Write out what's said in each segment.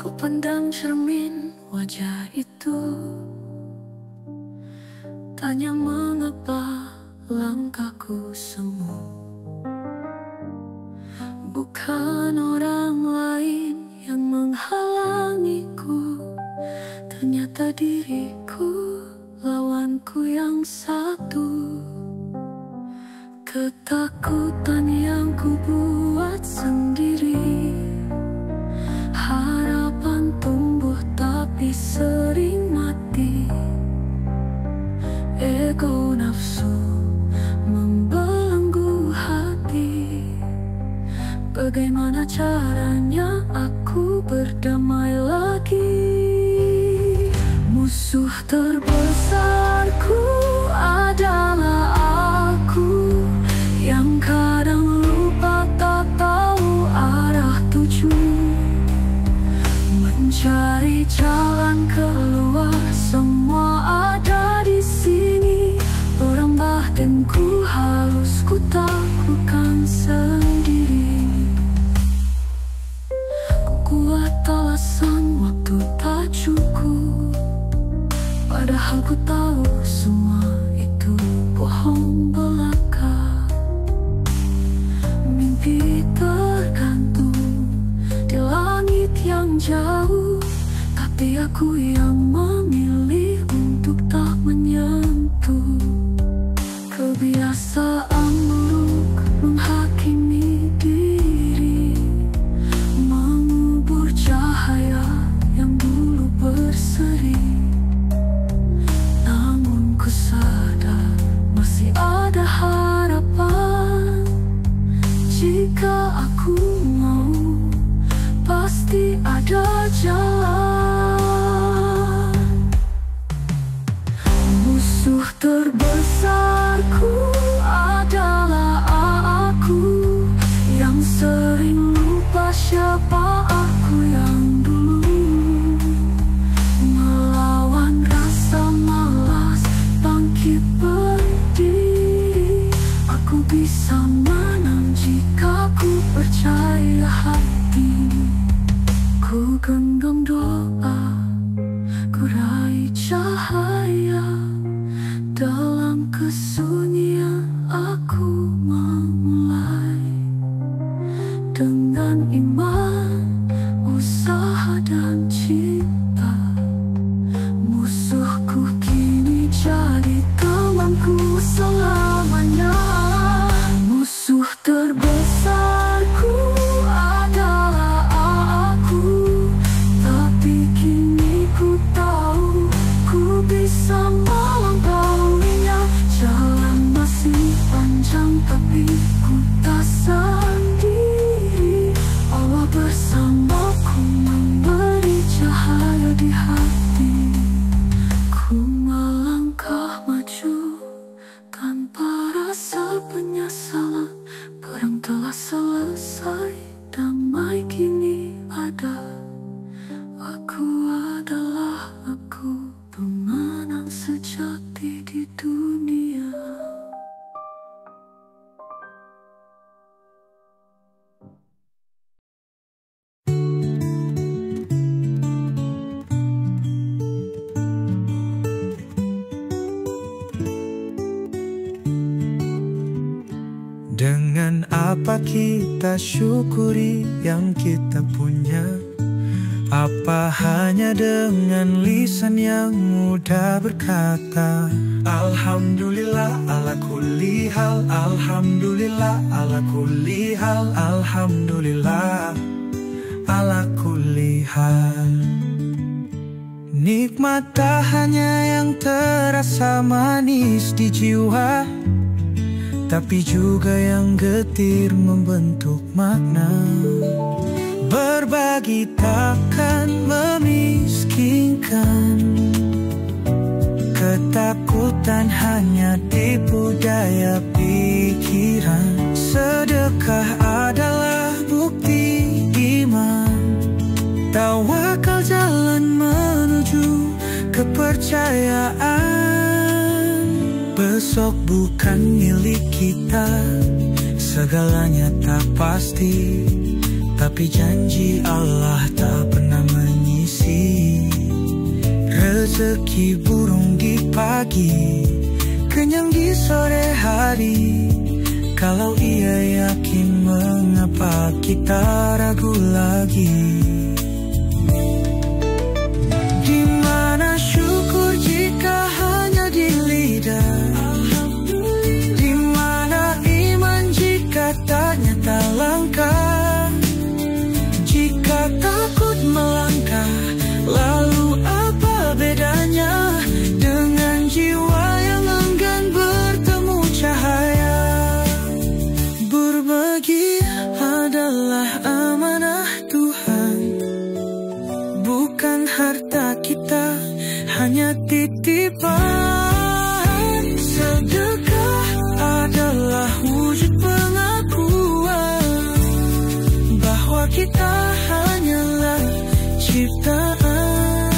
Ku pandang cermin wajah itu, tanya mengapa langkahku semu. Bukan orang lain yang menghalangiku, ternyata diriku lawanku yang satu. Ketakutan yang ku buat sendiri, harapan tumbuh tapi sering mati. Ego nafsu membelenggu hati. Bagaimana caranya aku berdamai lagi? Musuh terbesarku adalah aku, yang kadang lupa tak tahu arah tuju. Mencari jalan keluar, semua ada di sini. Orang bahtinku harus ku taklukkan sendiri. Ku kuat alasan waktu tak cukup, padahal ku tahu semua itu bohong belaka. Mimpi tergantung di langit yang jauh, tapi aku yang memilih untuk tak menyentuh. Kebiasaan buruk menghakimi diri, mengubur cahaya yang dulu berseri. Namun ku sadar masih ada harapan. Jika aku mau, pasti ada jalan. Musuh terbesarku adalah aku, yang sering lupa siapa aku yang dulu. Melawan rasa malas, bangkit berdiri. Aku bisa menang jika ku percaya hati. Ku genggam doa, ku raih cahaya. Dalam kesunyian aku memulai, dengan iman, usaha dan cinta. Musuhku kini jadi temanku selamanya. Musuh terbesarku adalah aku, tapi kini ku tahu ku bisa melampauinya. Jalan masih panjang tapi ku tak sendiri. Allah bersamaku memberi cahaya di hati. Ku melangkah maju tanpa rasa penyesalan. Perang telah selesai, damai kini ada. Aku adalah aku, pemenang sejati di dunia. Dengan apa kita syukuri yang kita punya? Apa hanya dengan lisan yang mudah berkata Alhamdulillah ala kulli hal, Alhamdulillah ala kulli hal, Alhamdulillah ala kulli hal. Nikmat tak hanya yang terasa manis di jiwa, tapi juga yang getir membentuk makna. Berbagi takkan memiskinkan, ketakutan hanya tipu daya pikiran. Sedekah adalah bukti iman, tawakal jalan menuju kepercayaan. Besok bukan milik kita, segalanya tak pasti, tapi janji Allah tak pernah menyerah. rezeki burung di pagi, kenyang di sore hari. Kalau ia yakin, mengapa kita ragu lagi? Di mana syukur jika hanya di lidah? Di mana iman jika tak nyata langkah? Jika takut melangkah, lalu apa bedanya dengan jiwa yang enggan bertemu cahaya? Berbagi adalah amanah Tuhan, bukan harta kita, hanya titipan. Sedekah adalah wujud pengakuan bahwa kita hanyalah ciptaan.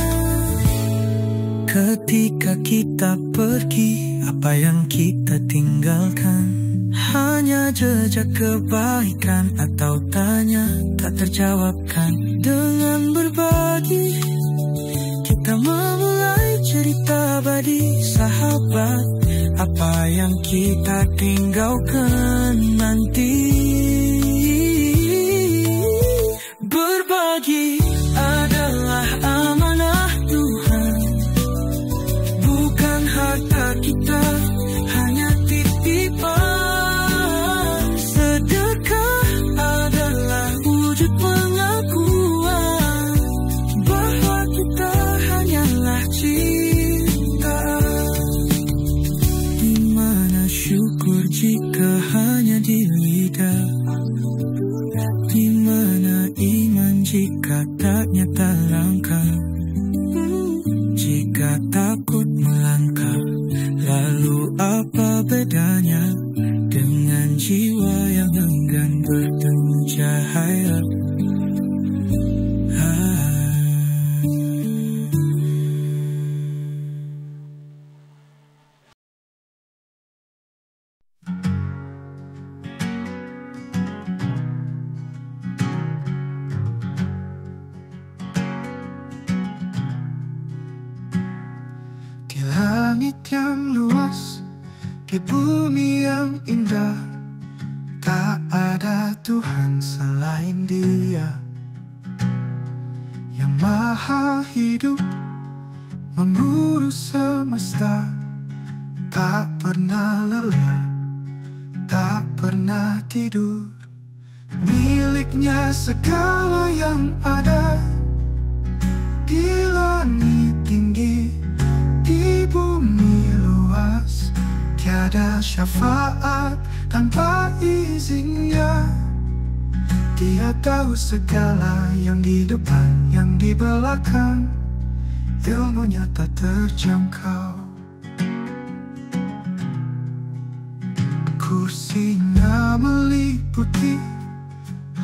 Ketika kita pergi, apa yang kita tinggalkan? Hanya jejak kebaikan atau tanya tak terjawabkan. Dengan berbagi, kita memulai cerita abadi. Sahabat, apa yang kita tinggalkan nanti? Berbagi adalah amanah Tuhan, bukan harta kita, hanya titipan. Sedekah adalah wujud pengakuan bahwa kita hanyalah ciptaan. Di mana syukur jika hanya di lidah? Di mana iman jika tak nyata langkah? Jika takut melangkah, lalu apa bedanya dengan jiwa yang enggan bertemu cahaya? Di langit yang luas, di bumi yang indah, tak ada Tuhan selain Dia yang maha hidup, mengurus semesta, tak pernah lelah, tak pernah tidur. Miliknya segala yang ada, di langit tinggi, di bumi luas. Tiada syafaat tanpa izinnya. Dia tahu segala yang di depan, yang di belakang. Ilmunya tak terjangkau. Kursinya meliputi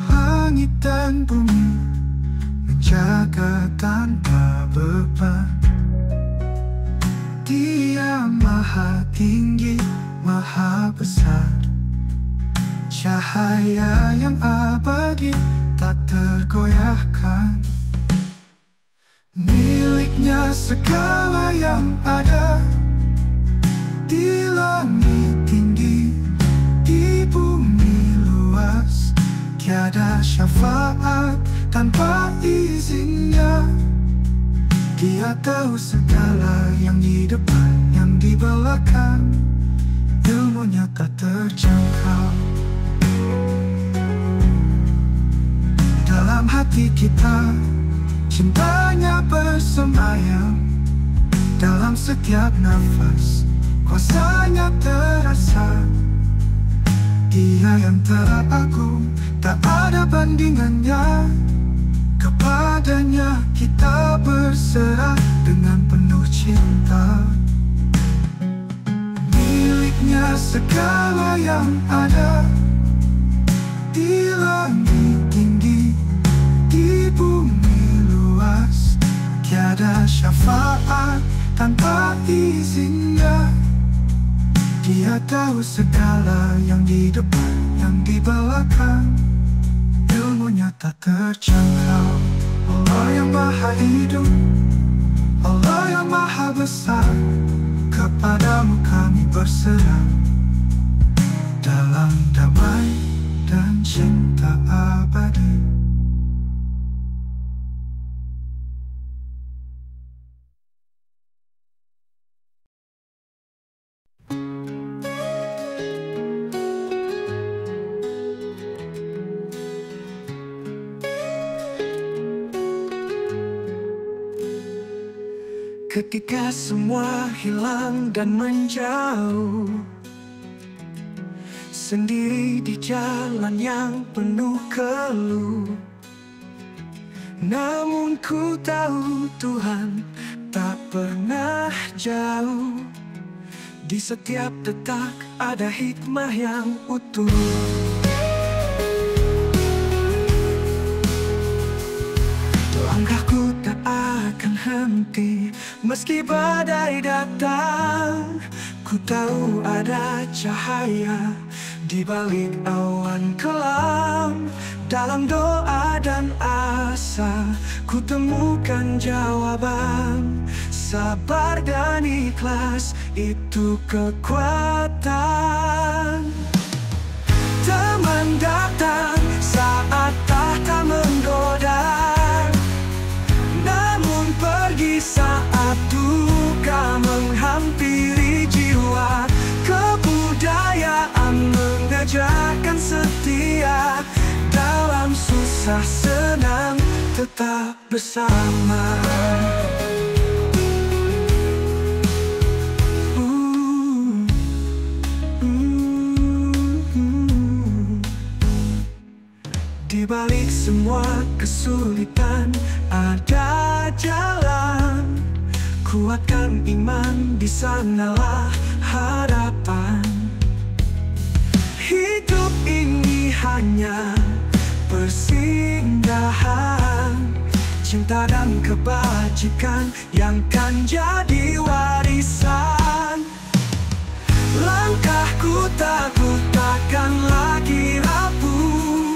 langit dan bumi, menjaga tanpa beban. Dia maha tinggi, maha besar, cahaya yang abadi tak tergoyahkan. Miliknya segala yang ada, di langit tinggi, di bumi luas. Tiada syafaat tanpa izinnya. Dia tahu segala yang di depan, yang di belakang. Ilmunya tak terjangkau. Dalam hati kita, cintanya bersemayam. Dalam setiap nafas, kuasanya terasa. Dia yang teragung, tak ada bandingannya. Kepadanya kita berserah dengan penuh cinta. Miliknya segala yang ada, di langit tinggi, di bumi luas. Tiada syafaat tanpa izinnya. Dia tahu segala yang di depan, yang di belakang. Ilmunya tak terjangkau. Allah yang maha hidup, Allah Yang Maha Besar, kepadamu kami berserah, dalam damai dan cinta abadi. Ketika semua hilang dan menjauh, sendiri di jalan yang penuh keluh, namun ku tahu Tuhan tak pernah jauh. Di setiap detak ada hikmah yang utuh. Langkahku tak akan henti meski badai datang. Ku tahu ada cahaya di balik awan kelam. Dalam doa dan asa ku temukan jawaban. Sabar dan ikhlas itu kekuatan. Teman datang saat tahta menggoda, namun pergi saat duka menghampiri jiwa. Kebudayaan mengajarkan setia, dalam susah senang tetap bersama. Di balik semua kesulitan ada jalan. Kuatkan iman, di sanalah harapan. Hidup ini hanya persinggahan. Cinta dan kebajikan yang kan jadi warisan. Langkahku takkan lagi rapuh,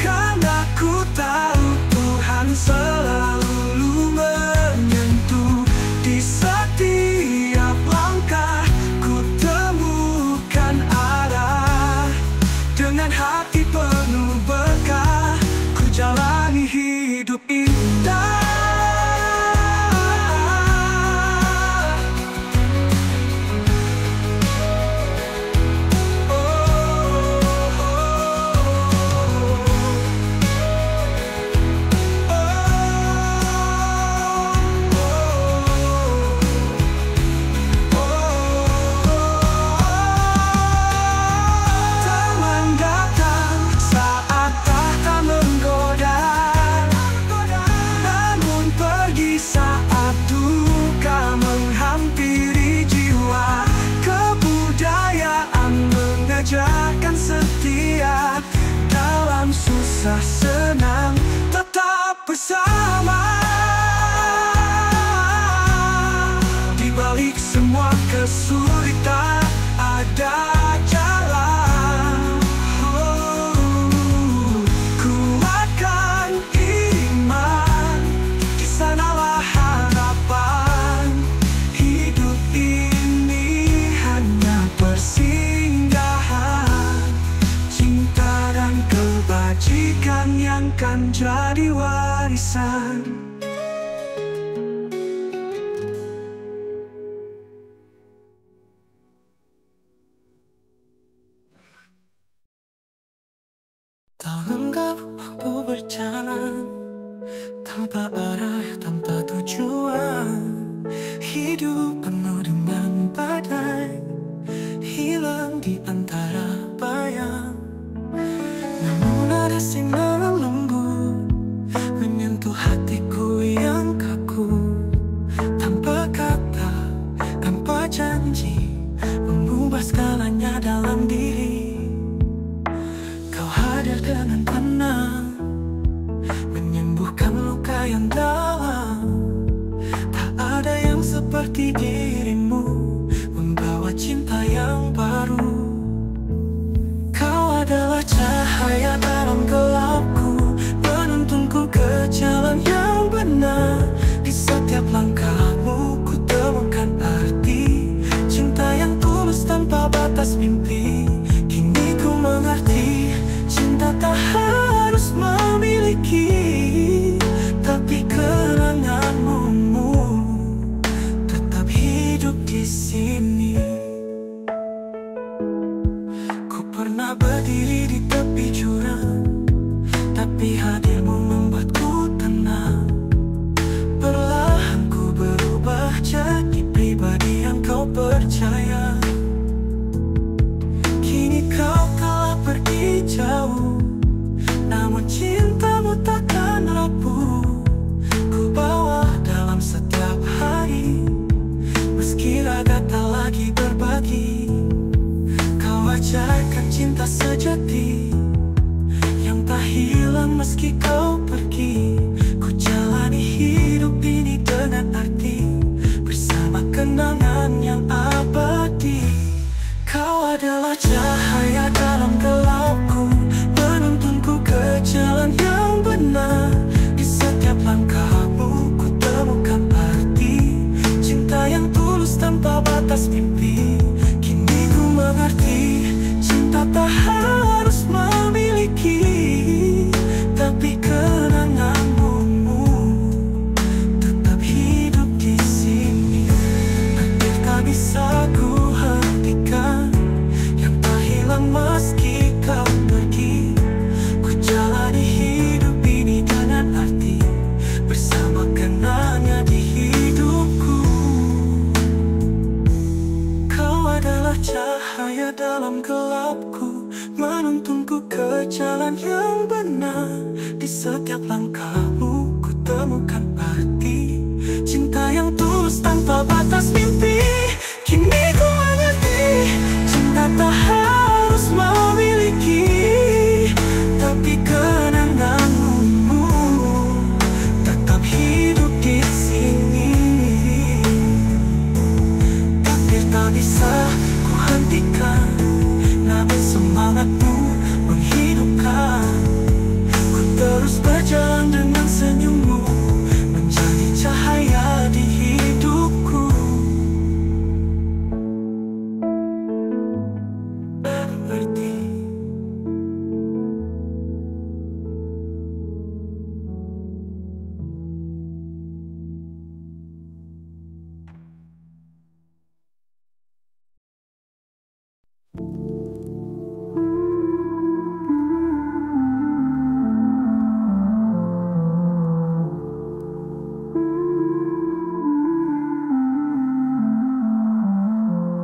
karena ku tahu Tuhan selalu menyentuh. Di setiap langkah ku temukan arah. Dengan hati penuh berkah ku jalani hidup indah. Mengajarkan setia, dalam susah senang tetap bersama. Di balik semua kesulitan ada jalan. Kuatkan iman, di sanalah harapan. Hidup ini hanya bersih, kebajikan pernah berdiri di tepi jurang, tapi hadirmu membuatku tenang. Perlahan ku berubah jadi pribadi yang kau percaya. Kini kau telah pergi jauh, namun cintamu takkan rapuh. Ku bawa dalam setiap hari, meski raga tak lagi berbagi. Kau ajarkan cinta sejati yang tak hilang meski kau pergi. Ku jalani hidup ini dengan arti, bersama kenangan yang abadi. Kau adalah cahaya dalam gelapku, menuntunku ke jalan yang benar. Di setiap langkahmu ku temukan arti, cinta yang tulus tanpa batas mimpi. Kini ku mengerti, cinta tak harus memiliki, tapi kenanganmu tetap hidup di sini. Takdir tak bisa ku hentikan, yang tak hilang meski kau pergi. Ku jalani hidup ini dengan arti, bersama kenangan di hidupku. Kau adalah cahaya dalam gelapku, menuntunku ke jalan yang benar. Di setiap langkahmu ku temukan arti, cinta yang tulus tanpa batas mimpi. Kini ku mengerti, cinta tak harus memiliki, tapi kenanganmu tetap hidup di sini. Takdir tak bisa ku hentikan, namun semangatmu menghidupkan. Ku terus berjalan dengan senyummu, menjadi cahaya di hidupku. Berarti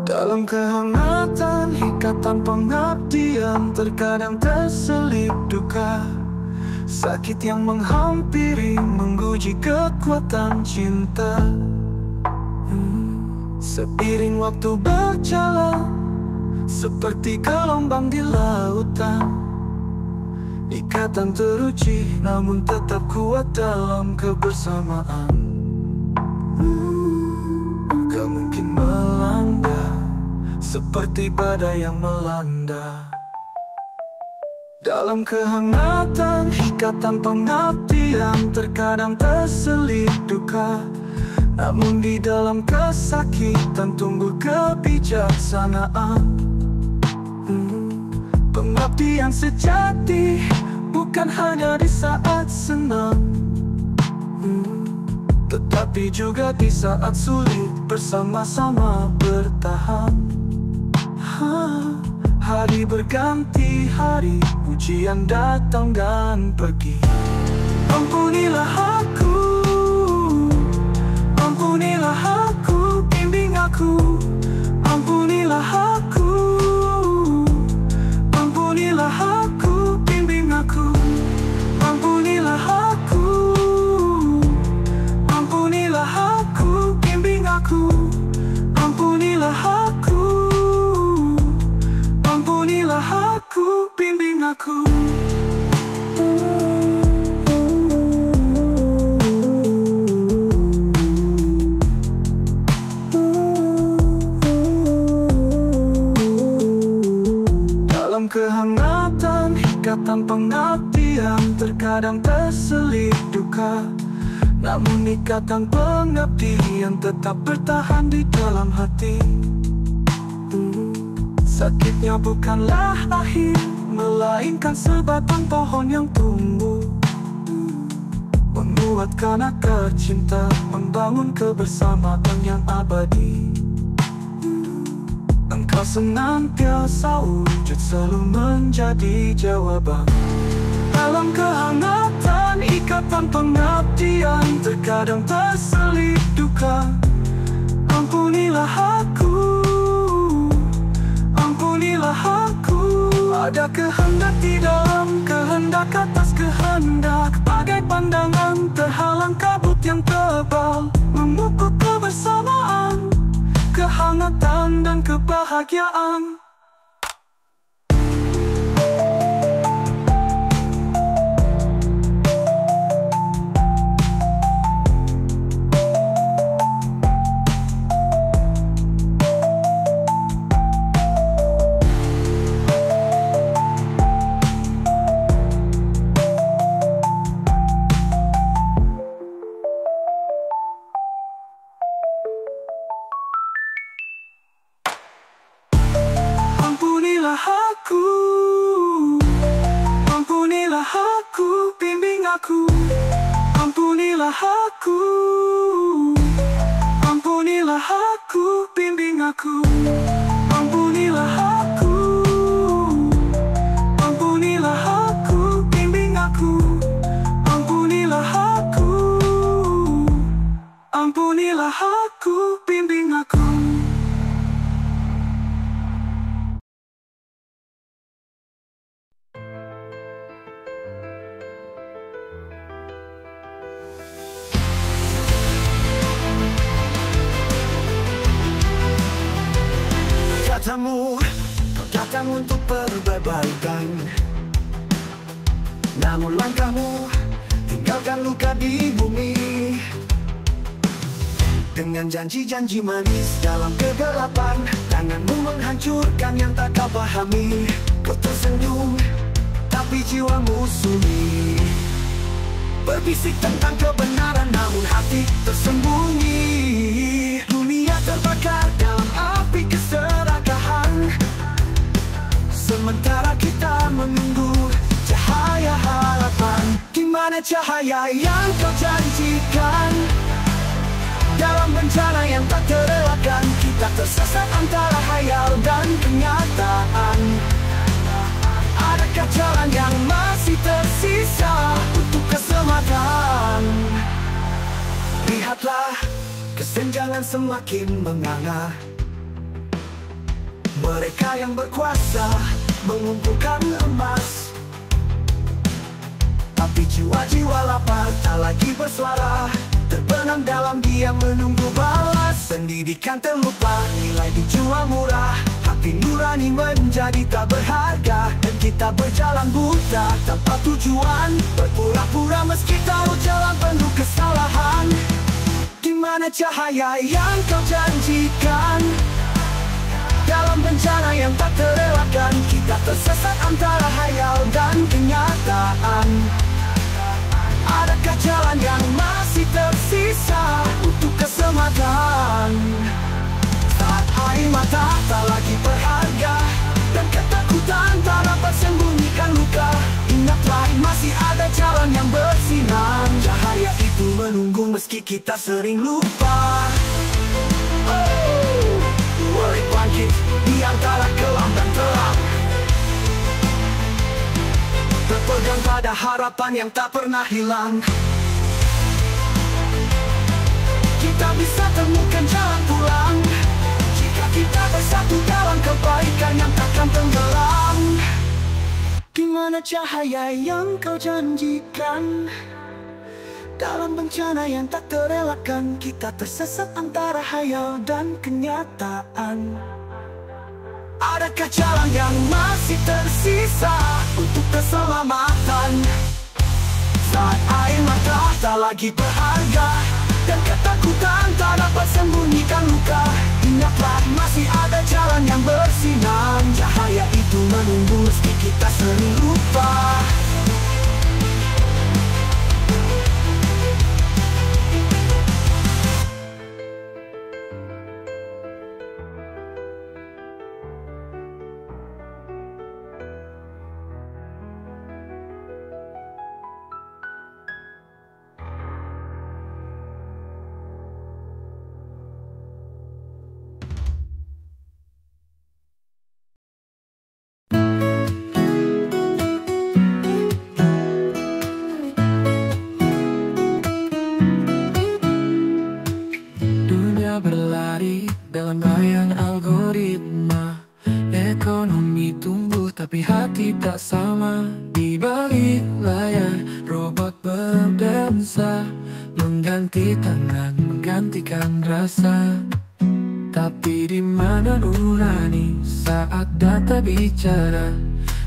dalam kehangatan ikatan pengabdian, terkadang terselip duka. Sakit yang menghampiri, menguji kekuatan cinta. Seiring waktu berjalan, seperti gelombang di lautan. Ikatan teruji, namun tetap kuat dalam kebersamaan. Gak mungkin melanda, seperti badai yang melanda. Dalam kehangatan ikatan pengabdian, terkadang terselip duka. Namun di dalam kesakitan tumbuh kebijaksanaan. Pengabdian sejati bukan hanya di saat senang, tetapi juga di saat sulit, bersama-sama bertahan. Hari berganti hari, ujian datang dan pergi. Ampunilah aku, ampunilah aku, bimbing aku. Ampunilah aku, ampunilah aku, bimbing aku. Ampunilah aku, ampunilah aku, bimbing aku. Ampunilah aku, ampunilah aku, bimbing aku. Dalam kehangatan ikatan pengabdian, terkadang terselip duka. Namun ikatan pengabdian tetap bertahan di dalam hati. Sakitnya bukanlah akhir, melainkan sebatang pohon yang tumbuh, menguatkan akar cinta, membangun kebersamaan yang abadi. Kau senantiasa wujud, selalu menjadi jawaban. Dalam kehangatan ikatan pengabdian, terkadang terselip duka. Ampunilah aku, ampunilah aku. Ada kehendak di dalam kehendak atas kehendak, bagai pandangan terhalang kabut yang tebal, memupuk kebersamaan, kehangatan dan kebahagiaan. Ampunilah aku, ampunilah aku, bimbing aku. Ampunilah aku, ampunilah aku, bimbing aku. Ampunilah aku, ampunilah aku, bimbing aku. Ampunilah aku, ampunilah aku, bimbing aku. Katamu, kau datang untuk perbaikan, namun langkahmu tinggalkan luka di bumi. Dengan janji-janji manis dalam kegelapan, tanganmu menghancurkan yang tak kau pahami. Kau tersenyum, tapi jiwamu sunyi, berbisik tentang kebenaran, namun hati tersembunyi. Dunia terbakar dalam api keserakahan, sementara kita menunggu cahaya harapan. Di mana cahaya yang kau janjikan? Dalam bencana yang tak terelakkan, kita tersesat antara hayal dan kenyataan. Adakah jalan yang masih tersisa untuk keselamatan? Lihatlah, kesenjangan semakin menganga. Mereka yang berkuasa mengumpulkan emas, tapi jiwa-jiwa lapar tak lagi bersuara, terbenam dalam diam menunggu balas. Pendidikan terlupa, nilai dijual murah, hati nurani menjadi tak berharga. Dan kita berjalan buta tanpa tujuan, berpura-pura meski tahu jalan penuh kesalahan. Di mana cahaya yang kau janjikan? Dalam bencana yang tak terelakkan, kita tersesat antara hayal dan kenyataan. Adakah jalan yang masih tersisa untuk keselamatan? Saat air mata tak lagi berharga, dan ketakutan tak dapat sembunyikan luka, ingatlah masih ada jalan yang bersinar. Cahaya itu menunggu meski kita sering lupa. Mulai bangkit di antara kelam dan terang, berpegang pada harapan yang tak pernah hilang. Kita bisa temukan jalan pulang, jika kita bersatu dalam kebaikan yang takkan tenggelam. Di mana cahaya yang kau janjikan? Dalam bencana yang tak terelakkan, kita tersesat antara hayal dan kenyataan. Adakah jalan yang masih tersisa untuk keselamatan? Saat air mata tak lagi berharga, dan ketakutan tak dapat sembunyikan luka, ingatlah masih ada jalan yang bersinar. Cahaya itu menunggu meski kita sering lupa. tak sama. Di balik layar robot berdansa, mengganti tangan, menggantikan rasa. Tapi di mana nurani saat data bicara?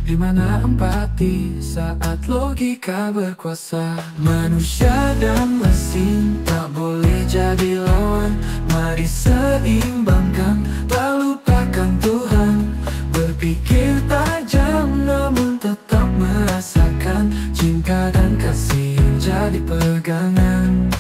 Di mana empati saat logika berkuasa? Manusia dan mesin tak boleh jadi lawan. Mari seimbangkan, tak lupakan Tuhan. Berpikir tajam namun tetap merasakan cinta dan kasih yang jadi pegangan.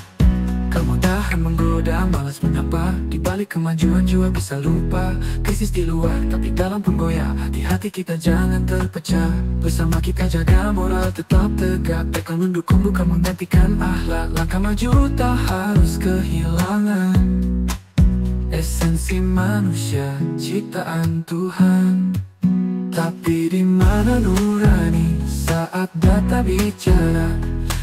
Kemudahan menggoda, malas menyapa. Di balik kemajuan jiwa bisa lupa. Krisis di luar, tapi dalam pun goyah. Hati-hati kita jangan terpecah. Bersama kita jaga moral tetap tegak. Tekun mendukung bukan menggantikan akhlak. Langkah maju tak harus kehilangan esensi manusia, ciptaan Tuhan. Tapi di mana nurani saat data bicara?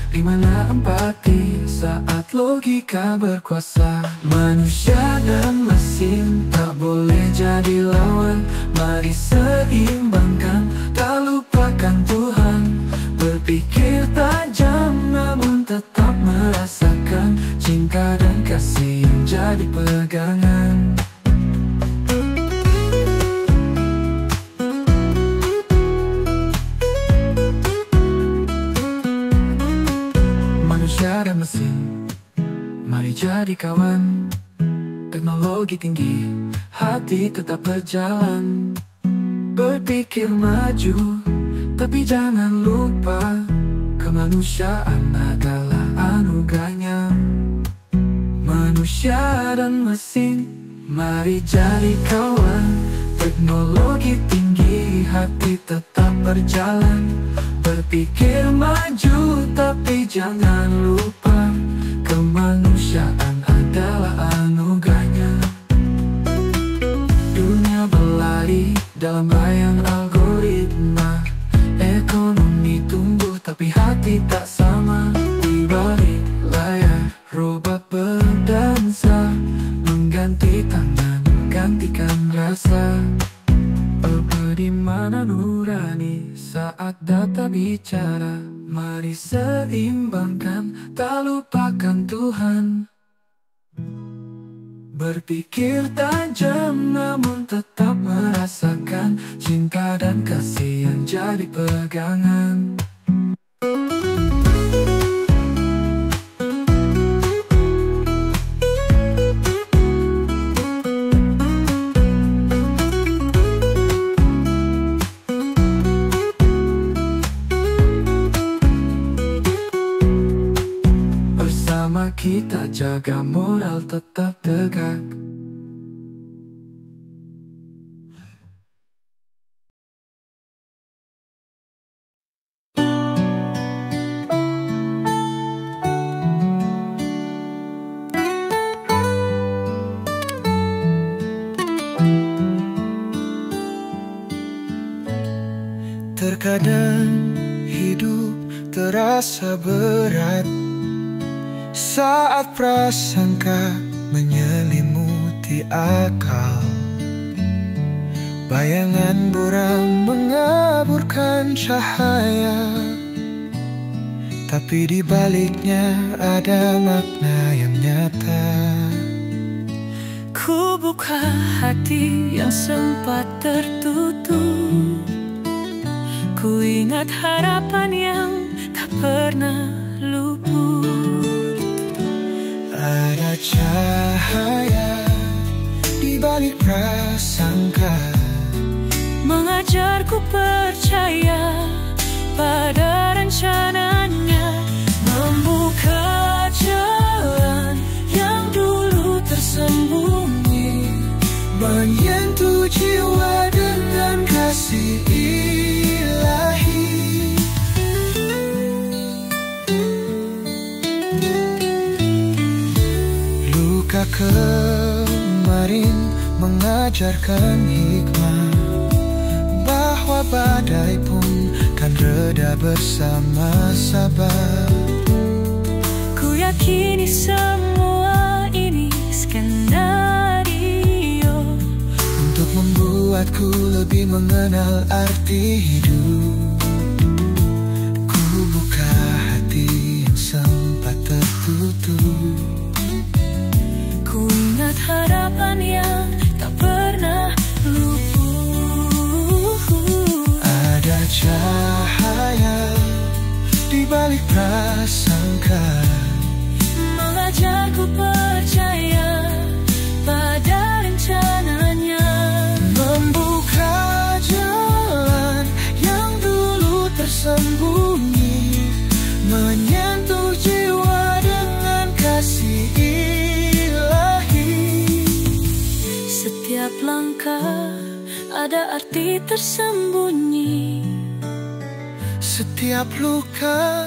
Di mana empati saat logika berkuasa? Manusia dan mesin tak boleh jadi lawan. Mari seimbangkan, tak lupakan Tuhan. Berpikir tajam namun tetap merasakan cinta dan kasih yang jadi pegangan. Manusia dan mesin, mari jadi kawan. Teknologi tinggi, hati tetap berjalan. Berpikir maju, tapi jangan lupa kemanusiaan adalah anugerahnya. Manusia dan mesin, mari jadi kawan. Teknologi tinggi, hati tetap berjalan. Berpikir maju, tapi jangan lupa kemanusiaan adalah anugerahnya. Dunia berlari dalam bayang algoritma. Ekonomi tumbuh, tapi hati tak sama. Di balik layar robot berdansa, mengganti tangan, menggantikan rasa. Di mana nurani saat data bicara? Mari seimbangkan, tak lupakan Tuhan. Berpikir tajam namun tetap merasakan cinta dan kasih yang jadi pegangan. Kita jaga moral tetap tegak. Terkadang hidup terasa berat saat prasangka menyelimuti akal. Bayangan buram mengaburkan cahaya, tapi di baliknya ada makna yang nyata. Ku buka hati yang sempat tertutup. Ku ingat harapan yang tak pernah luput. Ada cahaya di balik prasangka, mengajarku percaya pada rencananya. Membuka jalan yang dulu tersembunyi, menyentuh jiwa dengan kasih ilahi. Luka kemarin mengajarkan hikmah bahwa badai pun kan reda bersama sabar. Ku yakini semua ini skenario untuk membuat membuatku lebih mengenal arti hidup. Ku buka hati yang sempat tertutup. Ku ingat harapan yang tak pernah luput. Ada cahaya di balik prasangka, mengajarku percaya pada rencananya, membuka jalan yang dulu tersembunyi, menyentuh jiwa dengan kasih ilahi. Setiap langkah ada arti tersembunyi, setiap luka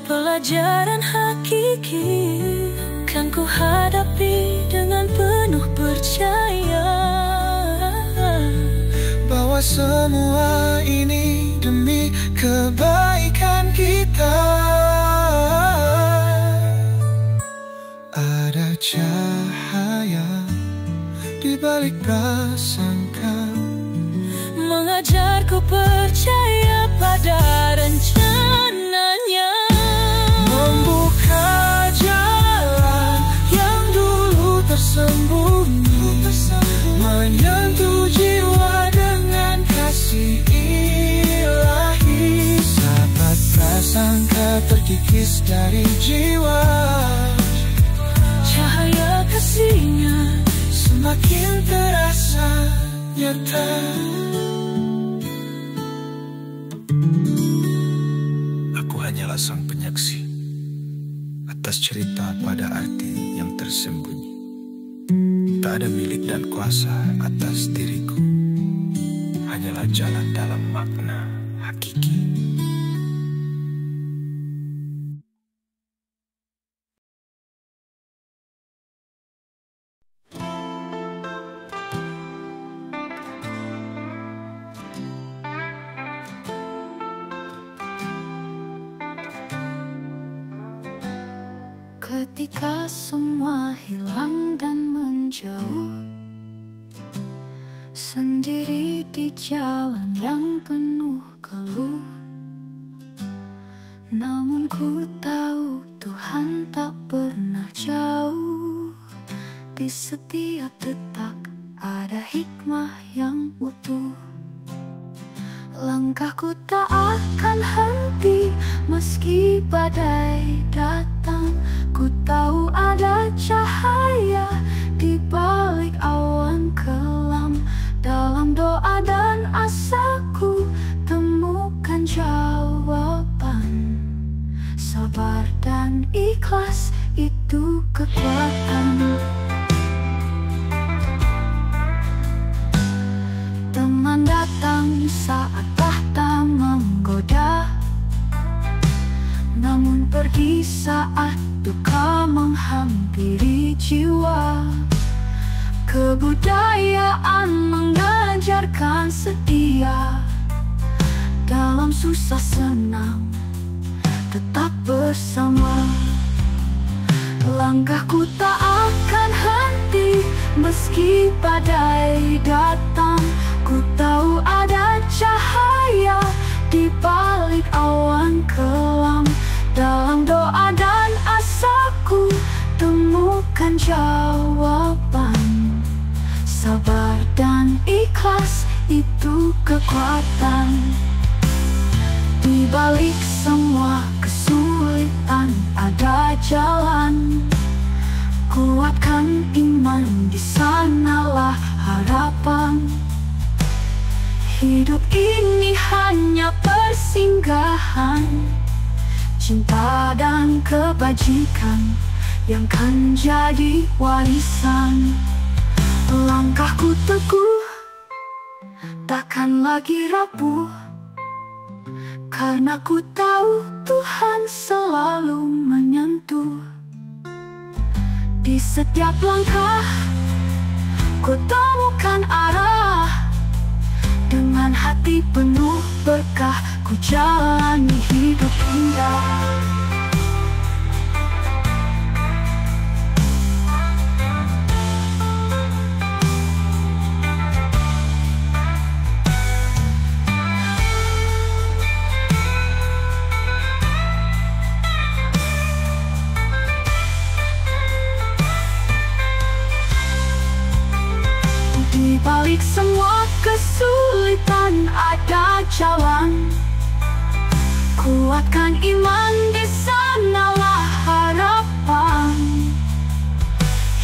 pelajaran hakiki. Kan ku hadapi dengan penuh percaya bahwa semua ini demi kebaikan kita. Ada cahaya di balik prasangka, mengajarku percaya pada rencananya, membuka jalan yang dulu tersembunyi, menyentuh jiwa dengan kasih ilahi. Sahabat prasangka terkikis dari jiwa, cahaya kasihnya semakin terasa nyata. Aku hanyalah sang penyaksi atas cerita pada arti yang tersembunyi. Tak ada milik dan kuasa atas diriku, hanyalah jalan dalam makna hakiki. Ketika semua hilang dan menjauh, sendiri di jalan yang penuh keluh, namun ku tahu Tuhan tak pernah jauh. Di setiap detak ada hikmah yang utuh. Langkahku tak akan henti meski badai datang. Ku tahu ada cahaya di balik awan kelam. Dalam doa dan asaku temukan jawaban. Sabar dan ikhlas itu kekuatan. Teman datang saat tahta menggoda, namun pergi saat duka menghampiri jiwa. Kebudayaan mengajarkan setia, dalam susah senang tetap bersama. Langkahku tak akan henti meski badai datang. Ku tahu ada cahaya di balik awan kelam. Dalam doa dan asaku temukan jawaban. Sabar dan ikhlas itu kekuatan. Di balik semua kesulitan ada jalan. Kuatkan iman, di sanalah harapan. Hidup ini hanya persinggahan. Cinta dan kebajikan yang kan jadi warisan. Langkahku teguh, takkan lagi rapuh, karena ku tahu Tuhan selalu menyentuh. Di setiap langkah ku temukan arah. Dengan hati penuh berkah ku jalani hidup indah. berjalan. Kuatkan iman, di sanalah harapan.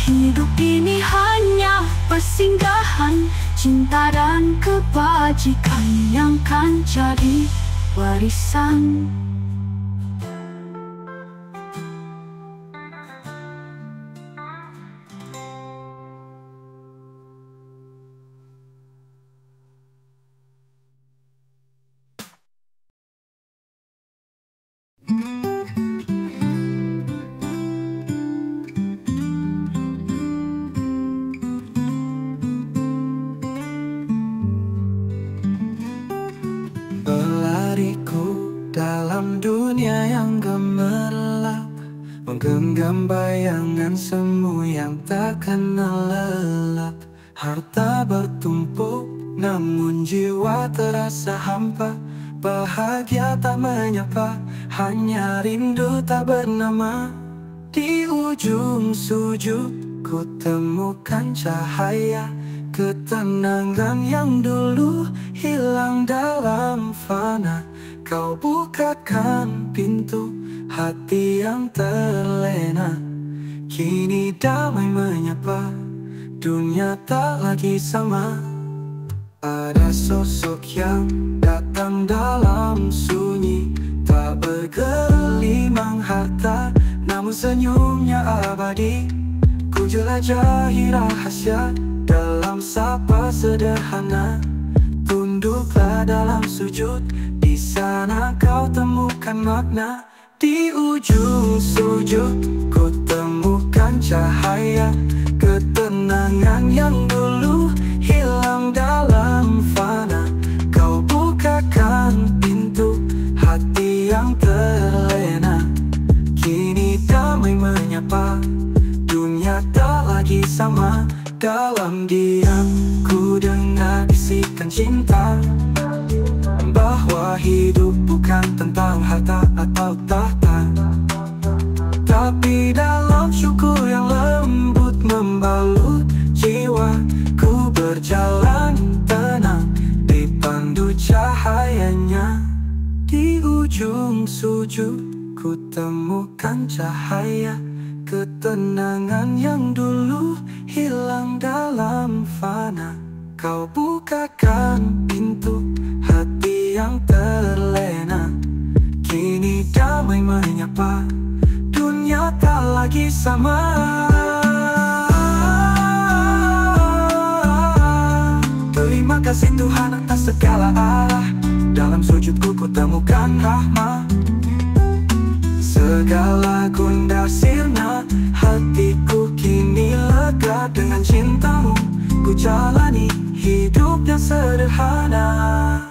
Hidup ini hanya persinggahan, cinta dan kebajikan yang kan jadi warisan. Berlariku dalam dunia yang gemerlap, menggenggam bayangan semu yang tak kenal lelap. Harta bertumpuk, namun jiwa terasa hampa. Bahagia tak menyapa, hanya rindu tak bernama. Di ujung sujud ku temukan cahaya, ketenangan yang dulu hilang dalam fana. Kau bukakan pintu hati yang terlena, kini damai menyapa, dunia tak lagi sama. Ada sosok yang datang dalam sunyi, tak bergelimang harta, namun senyumnya abadi. Ku jelajahi rahasia dalam sapa sederhana. Tunduklah dalam sujud, di sana kau temukan makna. Di ujung sujud ku temukan cahaya, ketenangan yang dulu hilang dalam fana. Kau bukakan pintu hati yang terlena, kini damai menyapa, dunia tak lagi sama. Dalam diam ku dengar bisikan cinta, bahwa hidup bukan tentang harta atau tahta, tapi dalam syukur yang lembut membalut jiwa. Ku berjalan tenang, dipandu cahayanya. Di ujung sujud ku temukan cahaya, ketenangan yang dulu hilang dalam fana. Kau bukakan pintu hati yang terlena, kini damai menyapa, dunia tak lagi sama. Terima kasih Tuhan atas segala arah, dalam sujudku ku temukan rahmat. Segala gundah sirna, hatiku kini lega dengan cintamu. Ku jalani hidup yang sederhana.